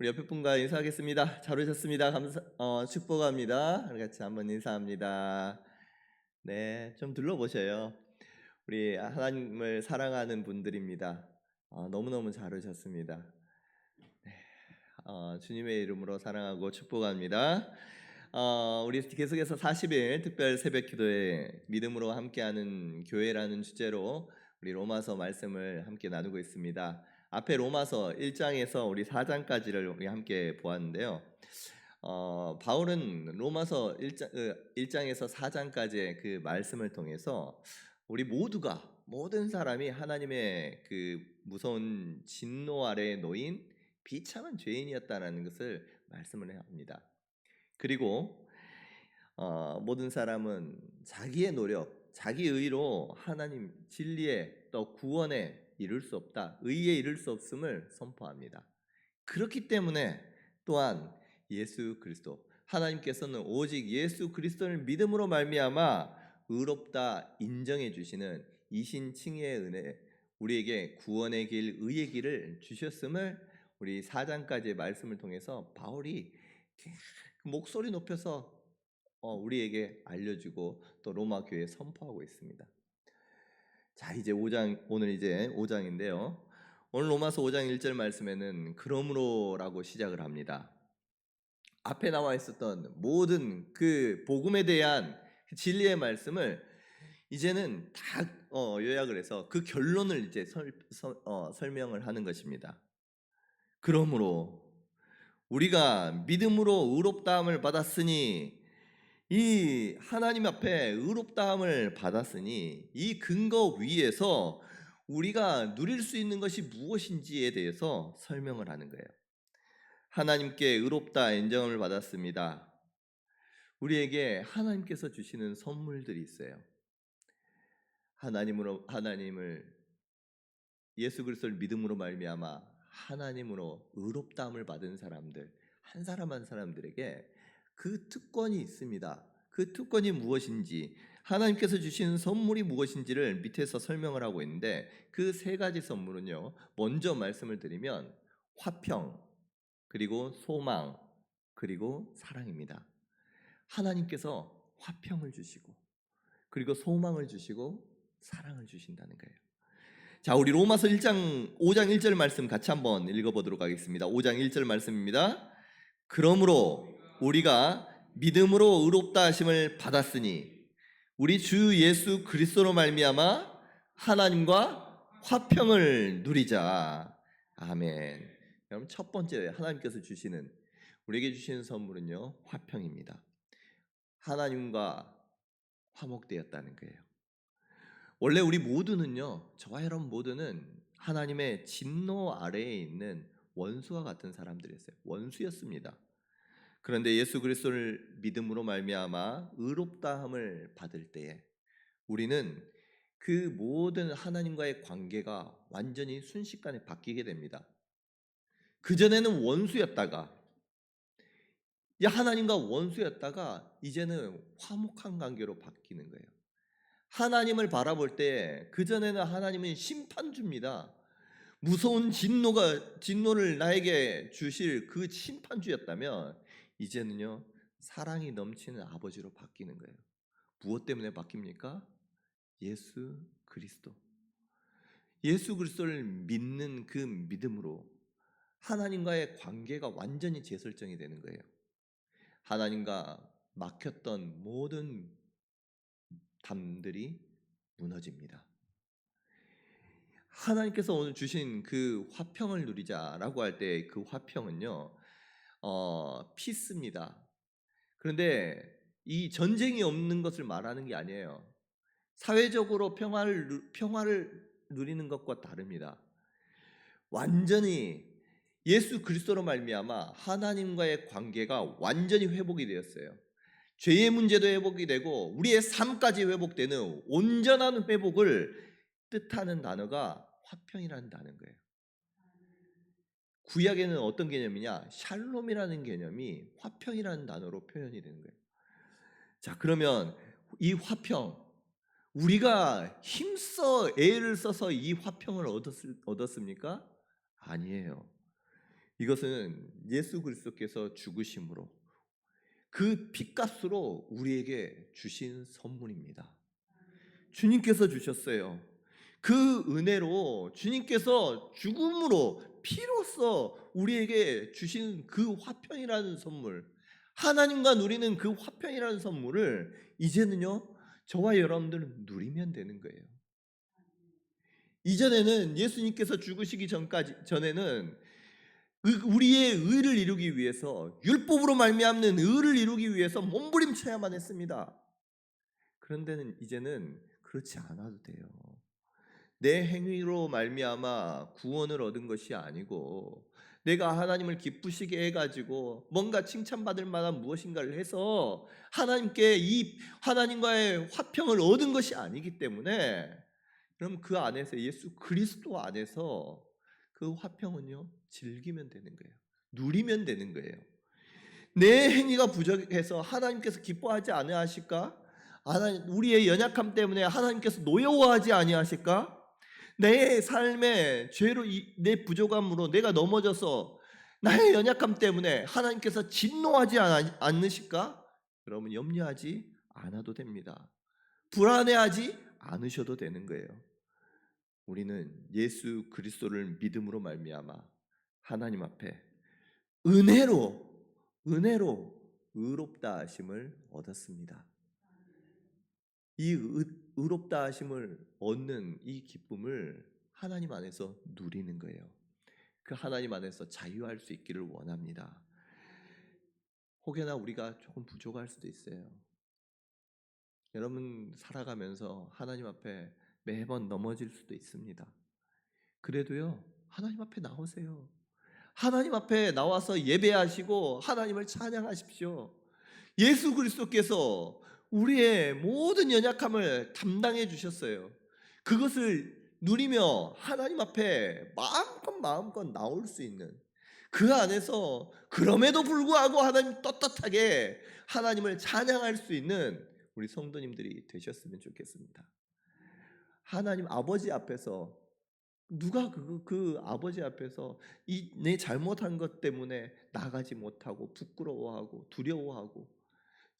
우리 옆에 분과 인사하겠습니다. 잘 오셨습니다. 축복합니다. 우리 같이 한번 인사합니다. 네, 좀 둘러보셔요. 우리 하나님을 사랑하는 분들입니다. 너무너무 잘 오셨습니다. 주님의 이름으로 사랑하고 축복합니다. 우리 계속해서 40일 특별 새벽 기도에 믿음으로 함께하는 교회라는 주제로 우리 로마서 말씀을 함께 나누고 있습니다. 앞에 로마서 1장에서 우리 4장까지를 우리 함께 보았는데요. 바울은 로마서 1장에서 4장까지의 그 말씀을 통해서 우리 모든 사람이 하나님의 그 무서운 진노 아래에 놓인 비참한 죄인이었다는 것을 말씀을 합니다. 그리고 모든 사람은 자기의 노력, 자기 의로 하나님 진리에 또 구원에 이룰 수 없다, 의에 이룰 수 없음을 선포합니다. 그렇기 때문에 또한 예수 그리스도, 하나님께서는 오직 예수 그리스도를 믿음으로 말미암아 의롭다 인정해 주시는 이신칭의의 은혜, 우리에게 구원의 길, 의의 길을 주셨음을 우리 4장까지의 말씀을 통해서 바울이 목소리 높여서 우리에게 알려주고 또 로마 교회에 선포하고 있습니다. 자, 오늘 이제 5장인데요. 오늘 로마서 5장 1절 말씀에는 그러므로라고 시작을 합니다. 앞에 나와 있었던 모든 그 복음에 대한 진리의 말씀을 이제는 다 요약을 해서 그 결론을 이제 설명을 하는 것입니다. 그러므로 우리가 믿음으로 의롭다함을 받았으니, 이 하나님 앞에 의롭다함을 받았으니 이 근거 위에서 우리가 누릴 수 있는 것이 무엇인지에 대해서 설명을 하는 거예요. 하나님께 의롭다 인정을 받았습니다. 우리에게 하나님께서 주시는 선물들이 있어요. 하나님을 예수 그리스도를 믿음으로 말미암아 하나님으로 의롭다함을 받은 사람들, 한 사람 한 사람들에게 그 특권이 있습니다. 그 특권이 무엇인지, 하나님께서 주신 선물이 무엇인지를 밑에서 설명을 하고 있는데, 그 세 가지 선물은요, 먼저 말씀을 드리면 화평, 그리고 소망, 그리고 사랑입니다. 하나님께서 화평을 주시고, 그리고 소망을 주시고, 사랑을 주신다는 거예요. 자, 우리 로마서 5장 1절 말씀 같이 한번 읽어보도록 하겠습니다. 5장 1절 말씀입니다. 그러므로 우리가 믿음으로 의롭다 하심을 받았으니 우리 주 예수 그리스도로 말미암아 하나님과 화평을 누리자. 아멘. 여러분, 첫 번째 하나님께서 우리에게 주시는 선물은요, 화평입니다. 하나님과 화목되었다는 거예요. 원래 우리 모두는요, 저와 여러분 모두는 하나님의 진노 아래에 있는 원수와 같은 사람들이었어요. 원수였습니다. 그런데 예수 그리스도를 믿음으로 말미암아 의롭다함을 받을 때에 우리는 그 모든 하나님과의 관계가 완전히 순식간에 바뀌게 됩니다. 그전에는 하나님과 원수였다가 이제는 화목한 관계로 바뀌는 거예요. 하나님을 바라볼 때 그전에는 하나님은 심판주입니다. 무서운 진노를 나에게 주실 그 심판주였다면 이제는요, 사랑이 넘치는 아버지로 바뀌는 거예요. 무엇 때문에 바뀝니까? 예수 그리스도. 예수 그리스도를 믿는 그 믿음으로 하나님과의 관계가 완전히 재설정이 되는 거예요. 하나님과 막혔던 모든 담들이 무너집니다. 하나님께서 오늘 주신 그 화평을 누리자라고 할 때 그 화평은요, 피스입니다. 그런데 이 전쟁이 없는 것을 말하는 게 아니에요. 사회적으로 평화를 누리는 것과 다릅니다. 완전히 예수 그리스도로 말미암아 하나님과의 관계가 완전히 회복이 되었어요. 죄의 문제도 회복이 되고 우리의 삶까지 회복되는 온전한 회복을 뜻하는 단어가 화평이라는 단어인 거예요. 구약에는 어떤 개념이냐? 샬롬이라는 개념이 화평이라는 단어로 표현이 되는 거예요. 자, 그러면 이 화평, 우리가 힘써 애를 써서 이 화평을 얻었습니까? 아니에요. 이것은 예수 그리스도께서 죽으심으로 그 핏값으로 우리에게 주신 선물입니다. 주님께서 주셨어요. 그 은혜로 주님께서 죽음으로 피로써 우리에게 주신 그 화평이라는 선물, 하나님과 누리는 그 화평이라는 선물을 이제는요 저와 여러분들은 누리면 되는 거예요. 이전에는 예수님께서 죽으시기 전에는 우리의 의를 이루기 위해서, 율법으로 말미암는 의를 이루기 위해서 몸부림쳐야만 했습니다. 그런데는 이제는 그렇지 않아도 돼요. 내 행위로 말미암아 구원을 얻은 것이 아니고 내가 하나님을 기쁘시게 해가지고 뭔가 칭찬받을 만한 무엇인가를 해서 하나님과의 화평을 얻은 것이 아니기 때문에, 그럼 그 안에서 예수 그리스도 안에서 그 화평은요 즐기면 되는 거예요. 누리면 되는 거예요. 내 행위가 부족해서 하나님께서 기뻐하지 아니하실까? 우리의 연약함 때문에 하나님께서 노여워하지 아니하실까? 내 삶의 죄로 내 부족함으로 내가 넘어져서 나의 연약함 때문에 하나님께서 진노하지 않으실까? 여러분 염려하지 않아도 됩니다. 불안해하지 않으셔도 되는 거예요. 우리는 예수 그리스도를 믿음으로 말미암아 하나님 앞에 은혜로 의롭다 하심을 얻었습니다. 이 의롭다 하심을 얻는 이 기쁨을 하나님 안에서 누리는 거예요. 그 하나님 안에서 자유할 수 있기를 원합니다. 혹여나 우리가 조금 부족할 수도 있어요. 여러분 살아가면서 하나님 앞에 매번 넘어질 수도 있습니다. 그래도요 하나님 앞에 나오세요. 하나님 앞에 나와서 예배하시고 하나님을 찬양하십시오. 예수 그리스도께서 우리의 모든 연약함을 담당해 주셨어요. 그것을 누리며 하나님 앞에 마음껏 나올 수 있는, 그 안에서 그럼에도 불구하고 하나님 떳떳하게 하나님을 찬양할 수 있는 우리 성도님들이 되셨으면 좋겠습니다. 하나님 아버지 앞에서 누가 그 아버지 앞에서 내 잘못한 것 때문에 나가지 못하고 부끄러워하고 두려워하고,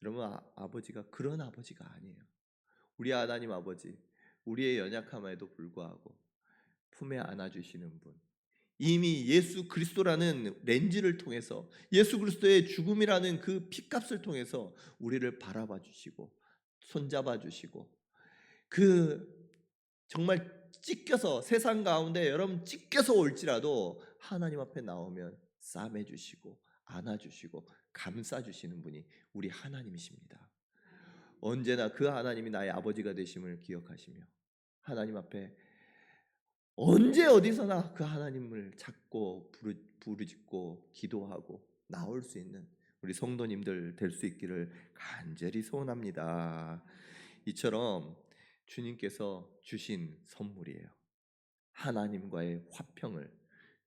여러분 아버지가 그런 아버지가 아니에요. 우리 하나님 아버지, 우리의 연약함에도 불구하고 품에 안아주시는 분, 이미 예수 그리스도라는 렌즈를 통해서 예수 그리스도의 죽음이라는 그 핏값을 통해서 우리를 바라봐 주시고 손잡아 주시고, 그 정말 찢겨서 세상 가운데 여러분 찢겨서 올지라도 하나님 앞에 나오면 싸매 주시고 안아 주시고 감싸 주시는 분이 우리 하나님이십니다. 언제나 그 하나님이 나의 아버지가 되심을 기억하시며 하나님 앞에 언제 어디서나 그 하나님을 찾고 부르짖고 기도하고 나올 수 있는 우리 성도님들 될 수 있기를 간절히 소원합니다. 이처럼 주님께서 주신 선물이에요. 하나님과의 화평을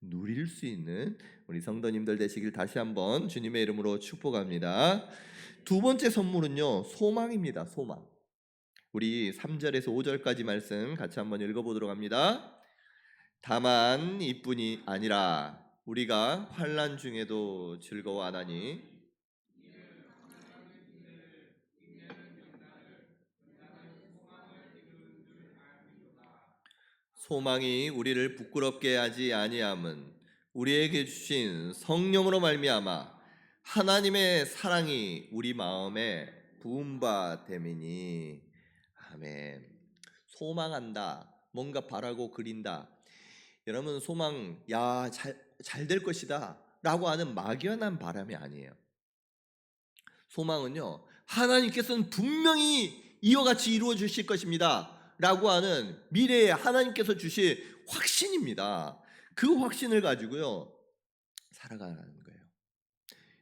누릴 수 있는 우리 성도님들 되시길 다시 한번 주님의 이름으로 축복합니다. 두 번째 선물은요, 소망입니다. 소망. 우리 3절에서 5절까지 말씀 같이 한번 읽어보도록 합니다. 다만 이뿐이 아니라 우리가 환난 중에도 즐거워하나니 소망이 우리를 부끄럽게 하지 아니함은 우리에게 주신 성령으로 말미암아 하나님의 사랑이 우리 마음에 부은 바 됨이니. 아멘. 소망한다, 뭔가 바라고 그린다. 여러분 소망, 잘 될 것이다 라고 하는 막연한 바람이 아니에요. 소망은요, 하나님께서는 분명히 이와 같이 이루어 주실 것입니다 라고 하는 미래에 하나님께서 주실 확신입니다. 그 확신을 가지고요 살아가는 거예요.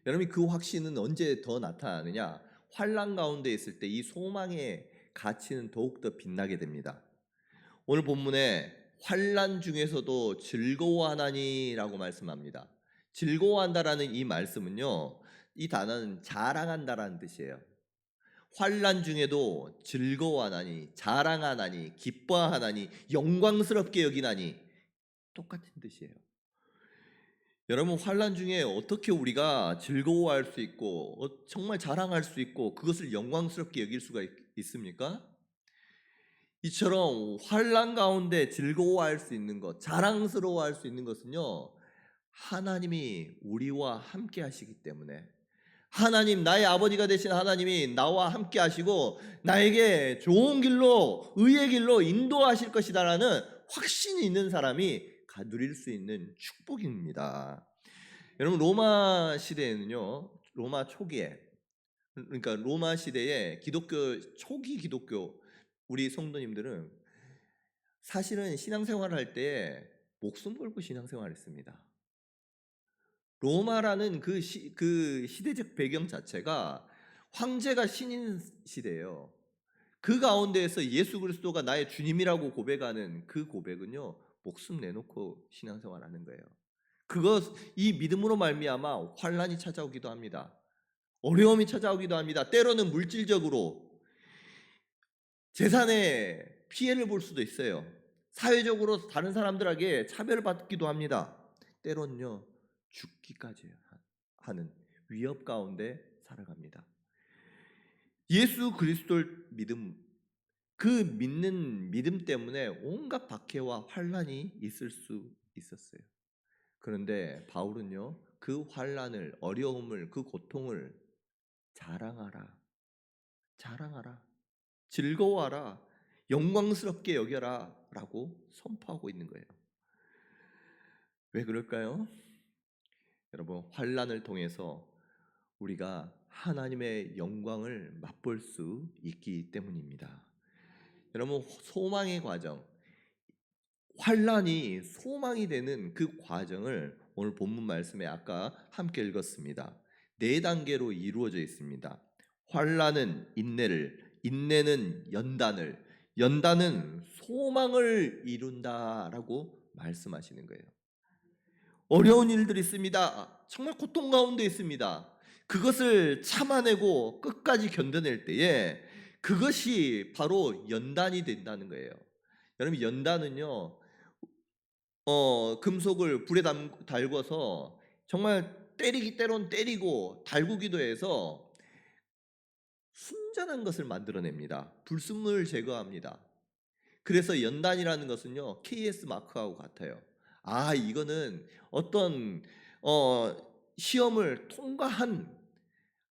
여러분 그 확신은 언제 더 나타나느냐? 환난 가운데 있을 때 이 소망의 가치는 더욱더 빛나게 됩니다. 오늘 본문에 환난 중에서도 즐거워하나니라고 말씀합니다. 즐거워한다라는 이 말씀은요, 이 단어는 자랑한다라는 뜻이에요. 환난 중에도 즐거워하나니, 자랑하나니, 기뻐하나니, 영광스럽게 여기나니 똑같은 뜻이에요. 여러분, 환난 중에 어떻게 우리가 즐거워할 수 있고 정말 자랑할 수 있고 그것을 영광스럽게 여길 수가 있습니까? 이처럼 환난 가운데 즐거워할 수 있는 것, 자랑스러워할 수 있는 것은요, 하나님이 우리와 함께 하시기 때문에, 하나님, 나의 아버지가 되신 하나님이 나와 함께 하시고 나에게 좋은 길로, 의의 길로 인도하실 것이다라는 확신이 있는 사람이 누릴 수 있는 축복입니다. 여러분, 로마 시대에는요, 로마 초기에, 그러니까 로마 시대에 초기 기독교 우리 성도님들은 사실은 신앙생활을 할 때 목숨 걸고 신앙생활을 했습니다. 로마라는 그 시대적 배경 자체가 황제가 신인 시대예요. 그 가운데에서 예수 그리스도가 나의 주님이라고 고백하는 그 고백은요, 목숨 내놓고 신앙생활하는 거예요. 이 믿음으로 말미암아 환난이 찾아오기도 합니다. 어려움이 찾아오기도 합니다. 때로는 물질적으로 재산에 피해를 볼 수도 있어요. 사회적으로 다른 사람들에게 차별을 받기도 합니다. 때로는요, 죽기까지 하는 위협 가운데 살아갑니다. 예수 그리스도를 그 믿는 믿음 때문에 온갖 박해와 환난이 있을 수 있었어요. 그런데 바울은요, 그 환난을, 어려움을, 그 고통을 자랑하라, 즐거워하라, 영광스럽게 여겨라 라고 선포하고 있는 거예요. 왜 그럴까요? 여러분, 환난을 통해서 우리가 하나님의 영광을 맛볼 수 있기 때문입니다. 여러분, 소망의 과정, 환난이 소망이 되는 그 과정을 오늘 본문 말씀에 아까 함께 읽었습니다. 4단계로 이루어져 있습니다. 환난은 인내를, 인내는 연단을, 연단은 소망을 이룬다라고 말씀하시는 거예요. 어려운 일들이 있습니다. 정말 고통 가운데 있습니다. 그것을 참아내고 끝까지 견뎌낼 때에 그것이 바로 연단이 된다는 거예요. 여러분, 연단은요, 금속을 불에 달궈서 정말 때론 때리고 달구기도 해서 순전한 것을 만들어냅니다. 불순물을 제거합니다. 그래서 연단이라는 것은요, KS 마크하고 같아요. 이거는 어떤 시험을 통과한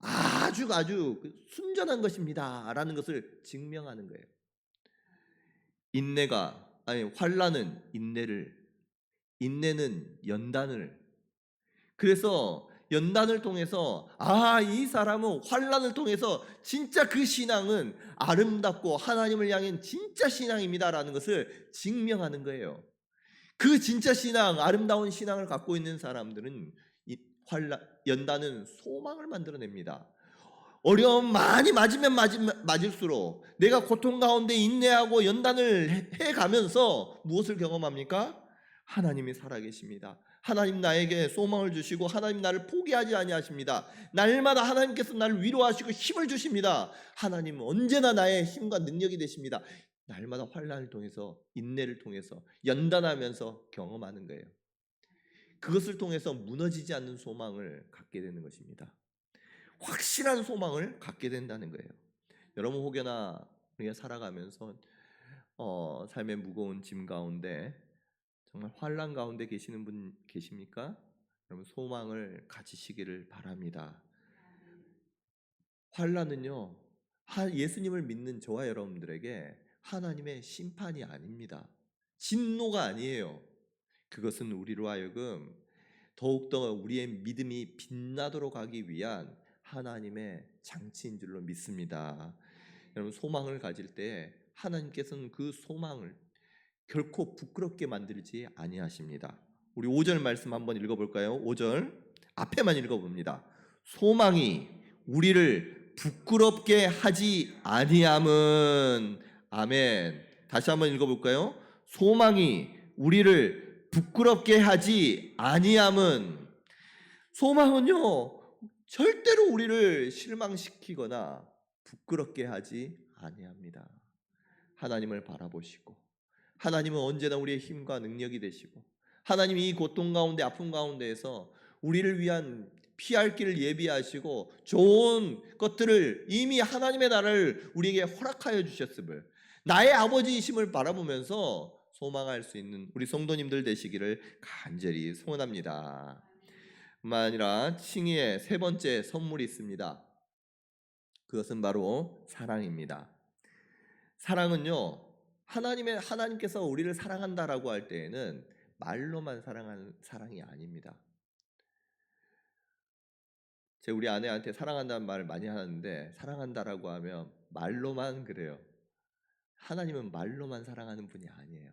아주 순전한 것입니다 라는 것을 증명하는 거예요. 환난은 인내를, 인내는 연단을, 그래서 연단을 통해서 이 사람은 환난을 통해서 진짜 그 신앙은 아름답고 하나님을 향한 진짜 신앙입니다라는 것을 증명하는 거예요. 그 진짜 신앙, 아름다운 신앙을 갖고 있는 사람들은 연단은 소망을 만들어냅니다. 어려움 많이 맞을수록 내가 고통 가운데 인내하고 연단을 해가면서 무엇을 경험합니까? 하나님이 살아계십니다. 하나님 나에게 소망을 주시고 하나님 나를 포기하지 아니하십니다. 날마다 하나님께서 나를 위로하시고 힘을 주십니다. 하나님은 언제나 나의 힘과 능력이 되십니다. 날마다 환난을 통해서, 인내를 통해서, 연단하면서 경험하는 거예요. 그것을 통해서 무너지지 않는 소망을 갖게 되는 것입니다. 확실한 소망을 갖게 된다는 거예요. 여러분, 혹여나 우리가 살아가면서 삶의 무거운 짐 가운데 정말 환난 가운데 계시는 분 계십니까? 여러분, 소망을 가지시기를 바랍니다. 환난은요, 예수님을 믿는 저와 여러분들에게 하나님의 심판이 아닙니다. 진노가 아니에요. 그것은 우리로 하여금 더욱더 우리의 믿음이 빛나도록 하기 위한 하나님의 장치인 줄로 믿습니다. 여러분, 소망을 가질 때 하나님께서는 그 소망을 결코 부끄럽게 만들지 아니하십니다. 우리 5절 말씀 한번 읽어볼까요? 5절 앞에만 읽어봅니다. 소망이 우리를 부끄럽게 하지 아니함은, 아멘. 다시 한번 읽어볼까요? 소망이 우리를 부끄럽게 하지 아니함은, 소망은요 절대로 우리를 실망시키거나 부끄럽게 하지 아니합니다. 하나님을 바라보시고, 하나님은 언제나 우리의 힘과 능력이 되시고, 하나님이 이 고통 가운데 아픔 가운데에서 우리를 위한 피할 길을 예비하시고 좋은 것들을 이미 하나님의 나라를 우리에게 허락하여 주셨음을, 나의 아버지이심을 바라보면서 소망할 수 있는 우리 성도님들 되시기를 간절히 소원합니다. 뿐만 아니라 칭의의 세 번째 선물이 있습니다. 그것은 바로 사랑입니다. 사랑은요, 하나님께서 우리를 사랑한다라고 할 때에는 말로만 사랑하는 사랑이 아닙니다. 제가 우리 아내한테 사랑한다는 말을 많이 하는데, 사랑한다라고 하면 말로만 그래요. 하나님은 말로만 사랑하는 분이 아니에요.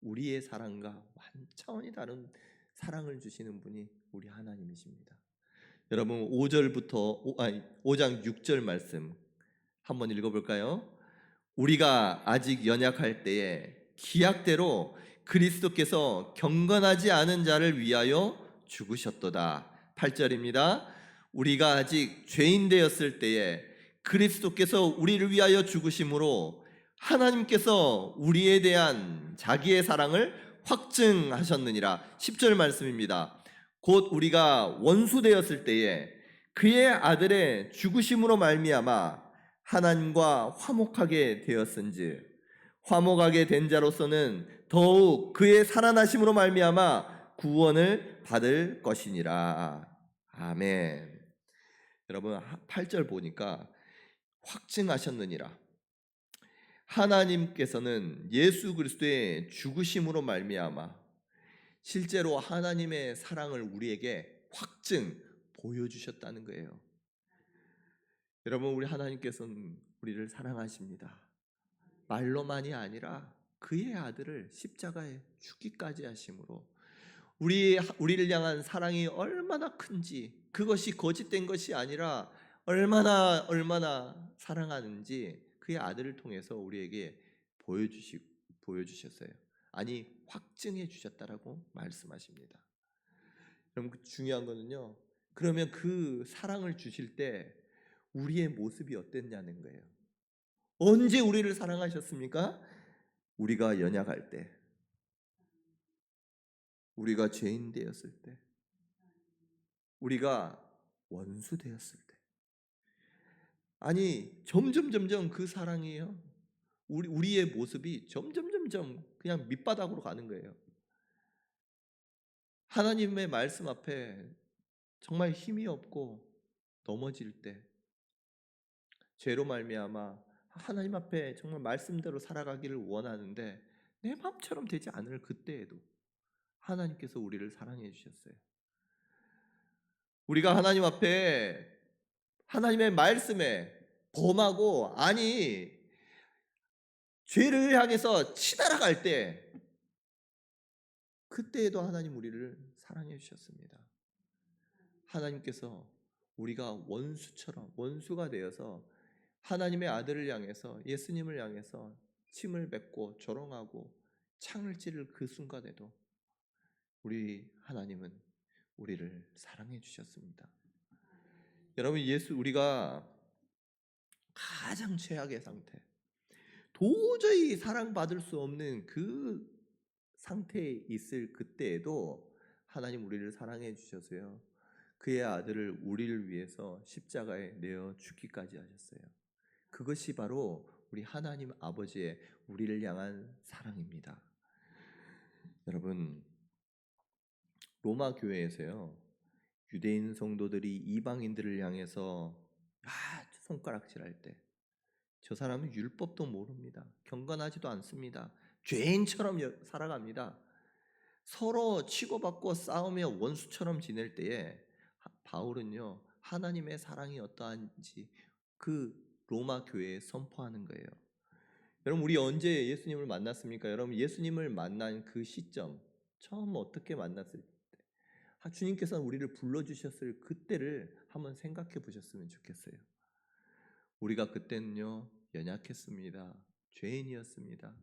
우리의 사랑과 완전히 다른 사랑을 주시는 분이 우리 하나님이십니다. 여러분 5장 6절 말씀 한번 읽어볼까요? 우리가 아직 연약할 때에 기약대로 그리스도께서 경건하지 않은 자를 위하여 죽으셨도다. 8절입니다. 우리가 아직 죄인 되었을 때에 그리스도께서 우리를 위하여 죽으심으로 하나님께서 우리에 대한 자기의 사랑을 확증하셨느니라. 10절 말씀입니다. 곧 우리가 원수 되었을 때에 그의 아들의 죽으심으로 말미암아 하나님과 화목하게 되었은즉 화목하게 된 자로서는 더욱 그의 살아나심으로 말미암아 구원을 받을 것이니라. 아멘. 여러분 8절 보니까 확증하셨느니라. 하나님께서는 예수 그리스도의 죽으심으로 말미암아 실제로 하나님의 사랑을 우리에게 확증 보여주셨다는 거예요. 여러분 우리 하나님께서는 우리를 사랑하십니다. 말로만이 아니라 그의 아들을 십자가에 죽기까지 하심으로 우리를 향한 사랑이 얼마나 큰지, 그것이 거짓된 것이 아니라 얼마나 사랑하는지 그의 아들을 통해서 우리에게 보여주셨어요. 아니 확증해 주셨다라고 말씀하십니다. 여러분 중요한 거는요, 그러면 그 사랑을 주실 때 우리의 모습이 어땠냐는 거예요. 언제 우리를 사랑하셨습니까? 우리가 연약할 때, 우리가 죄인 되었을 때, 우리가 원수 되었을 때. 아니 점점 그 사랑이에요. 우리의 모습이 점점 그냥 밑바닥으로 가는 거예요. 하나님의 말씀 앞에 정말 힘이 없고 넘어질 때, 죄로 말미암아 하나님 앞에 정말 말씀대로 살아가기를 원하는데 내 마음처럼 되지 않을 그때에도 하나님께서 우리를 사랑해 주셨어요. 우리가 하나님 앞에 하나님의 말씀에 범하고 죄를 향해서 치달아갈 때 그때에도 하나님 우리를 사랑해 주셨습니다. 하나님께서 우리가 원수가 되어서 하나님의 아들을 향해서, 예수님을 향해서 침을 뱉고 조롱하고 창을 찌를 그 순간에도 우리 하나님은 우리를 사랑해 주셨습니다. 여러분 우리가 가장 최악의 상태, 도저히 사랑받을 수 없는 그 상태에 있을 그때에도 하나님 우리를 사랑해 주셔서요, 그의 아들을 우리를 위해서 십자가에 내어 죽기까지 하셨어요. 그것이 바로 우리 하나님 아버지의 우리를 향한 사랑입니다. 여러분 로마 교회에서요, 유대인 성도들이 이방인들을 향해서 손가락질할 때, 저 사람은 율법도 모릅니다. 경건하지도 않습니다. 죄인처럼 살아갑니다. 서로 치고받고 싸우며 원수처럼 지낼 때에 바울은요, 하나님의 사랑이 어떠한지 그 로마 교회에 선포하는 거예요. 여러분 우리 언제 예수님을 만났습니까? 여러분 예수님을 만난 그 시점, 처음 어떻게 만났을 때 주님께서는 우리를 불러주셨을 그때를 한번 생각해 보셨으면 좋겠어요. 우리가 그때는요 연약했습니다. 죄인이었습니다.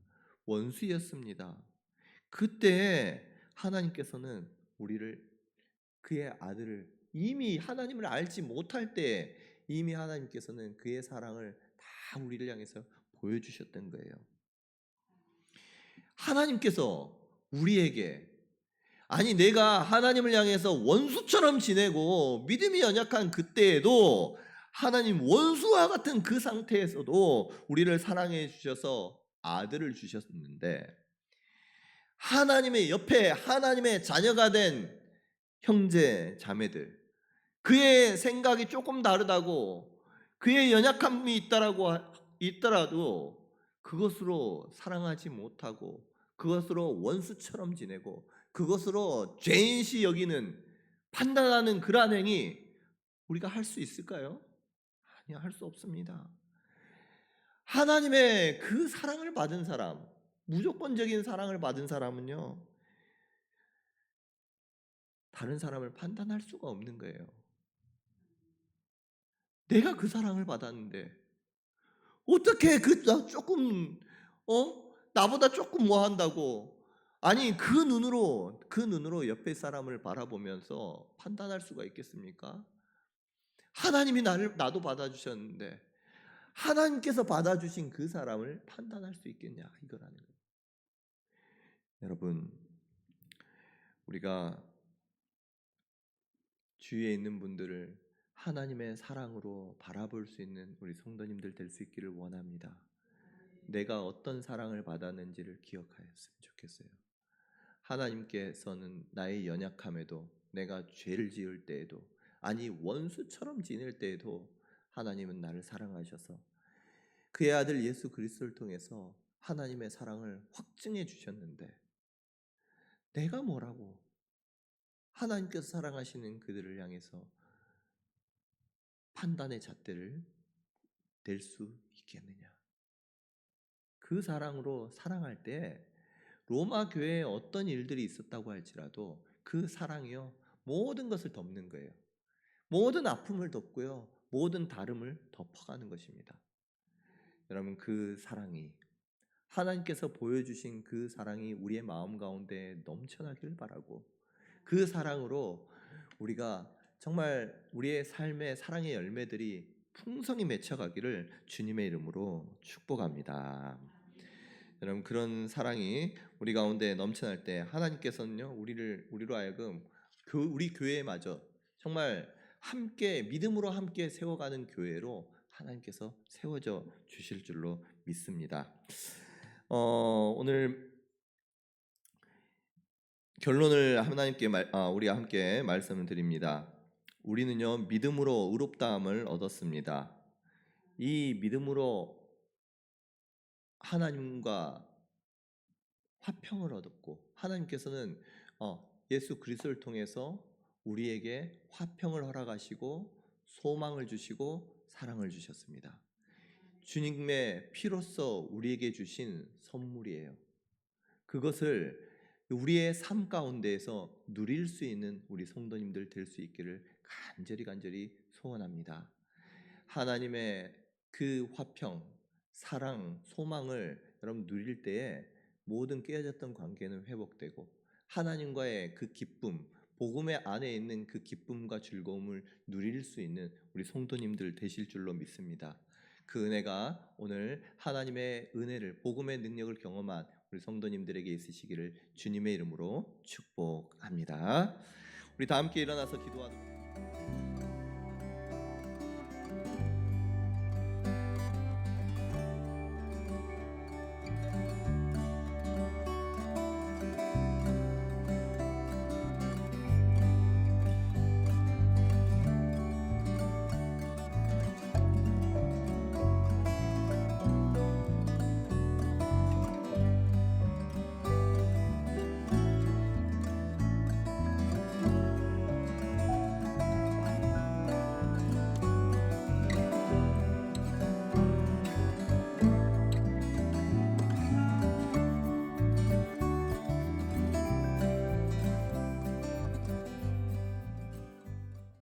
원수였습니다. 그때 하나님께서는 그의 아들을, 이미 하나님을 알지 못할 때 이미 하나님께서는 그의 사랑을 다 우리를 향해서 보여주셨던 거예요. 하나님께서 우리에게 아니 내가 하나님을 향해서 원수처럼 지내고 믿음이 연약한 그때에도 하나님 원수와 같은 그 상태에서도 우리를 사랑해 주셔서 아들을 주셨는데, 하나님의 옆에 하나님의 자녀가 된 형제 자매들, 그의 생각이 조금 다르다고, 그의 연약함이 있더라도 그것으로 사랑하지 못하고, 그것으로 원수처럼 지내고, 그것으로 죄인시 여기는, 판단하는 그러한 행위 우리가 할 수 있을까요? 아니요, 할 수 없습니다. 하나님의 그 사랑을 받은 사람, 무조건적인 사랑을 받은 사람은요, 다른 사람을 판단할 수가 없는 거예요. 내가 그 사랑을 받았는데 어떻게 조금 나보다 조금 뭐 한다고, 아니 그 눈으로 옆에 사람을 바라보면서 판단할 수가 있겠습니까? 하나님이 나도 받아주셨는데 하나님께서 받아주신 그 사람을 판단할 수 있겠냐, 이거라는 거예요. 여러분, 우리가 주위에 있는 분들을 하나님의 사랑으로 바라볼 수 있는 우리 성도님들 될 수 있기를 원합니다. 내가 어떤 사랑을 받았는지를 기억하였으면 좋겠어요. 하나님께서는 나의 연약함에도, 내가 죄를 지을 때에도, 아니 원수처럼 지낼 때에도 하나님은 나를 사랑하셔서 그의 아들 예수 그리스도를 통해서 하나님의 사랑을 확증해 주셨는데, 내가 뭐라고 하나님께서 사랑하시는 그들을 향해서 판단의 잣대를 댈 수 있겠느냐? 그 사랑으로 사랑할 때 로마 교회에 어떤 일들이 있었다고 할지라도 그 사랑이요, 모든 것을 덮는 거예요. 모든 아픔을 덮고요, 모든 다름을 덮어가는 것입니다. 여러분, 그 사랑이, 하나님께서 보여주신 그 사랑이 우리의 마음 가운데 넘쳐나기를 바라고, 그 사랑으로 우리가 정말 우리의 삶의 사랑의 열매들이 풍성히 맺혀가기를 주님의 이름으로 축복합니다. 여러분, 그런 사랑이 우리 가운데 넘쳐날 때 하나님께서는요, 우리로 하여금 우리 교회마저 정말 함께 믿음으로 함께 세워가는 교회로 하나님께서 세워져 주실 줄로 믿습니다. 오늘 결론을 우리가 함께 말씀을 드립니다. 우리는요, 믿음으로 의롭다함을 얻었습니다. 이 믿음으로 하나님과 화평을 얻었고, 하나님께서는 예수 그리스도를 통해서 우리에게 화평을 허락하시고 소망을 주시고 사랑을 주셨습니다. 주님의 피로써 우리에게 주신 선물이에요. 그것을 우리의 삶 가운데에서 누릴 수 있는 우리 성도님들 될 수 있기를 간절히 소원합니다. 하나님의 그 화평, 사랑, 소망을 여러분 누릴 때에 모든 깨어졌던 관계는 회복되고, 하나님과의 그 기쁨, 복음의 안에 있는 그 기쁨과 즐거움을 누릴 수 있는 우리 성도님들 되실 줄로 믿습니다. 그 은혜가 오늘 하나님의 은혜를, 복음의 능력을 경험한 우리 성도님들에게 있으시기를 주님의 이름으로 축복합니다. 우리 다 함께 일어나서 기도하도록